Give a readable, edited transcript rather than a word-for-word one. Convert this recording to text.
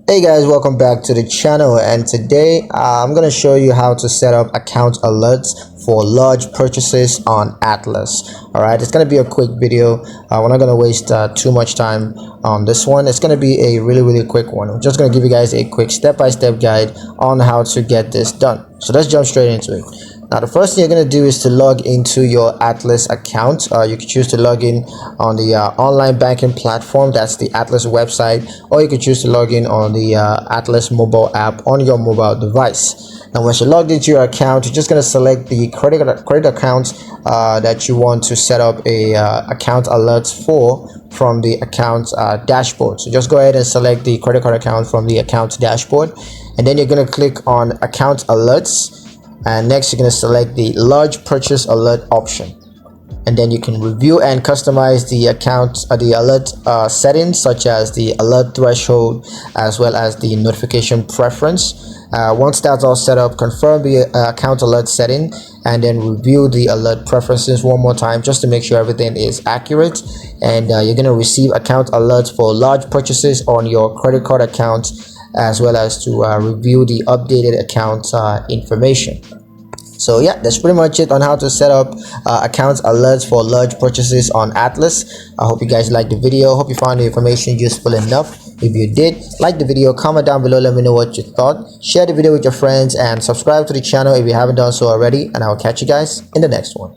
Hey guys, welcome back to the channel, and today I'm going to show you how to set up account alerts for large purchases on Atlas. Alright, it's going to be a quick video. We're not going to waste too much time on this one. It's going to be a really quick one. I'm just going to give you guys a quick step-by-step guide on how to get this done. So let's jump straight into it. Now, the first thing you're going to do is to log into your Atlas account. You can choose to log in on the online banking platform, that's the Atlas website, or you can choose to log in on the Atlas mobile app on your mobile device. Now, once you're logged into your account, you're just going to select the credit account that you want to set up a account alerts for from the account dashboard. So just go ahead and select the credit card account from the account dashboard, and then you're going to click on account alerts. And next you're going to select the large purchase alert option, and then you can review and customize the account the alert settings, such as the alert threshold as well as the notification preference. Once that's all set up, confirm the account alert setting and then review the alert preferences one more time just to make sure everything is accurate, and you're going to receive account alerts for large purchases on your credit card account, as well as to review the updated account information. So yeah, that's pretty much it on how to set up account alerts for large purchases on Atlas. I hope you guys liked the video. Hope you found the information useful enough. If you did, like the video, comment down below, let me know what you thought. Share the video with your friends and subscribe to the channel if you haven't done so already, and I will catch you guys in the next one.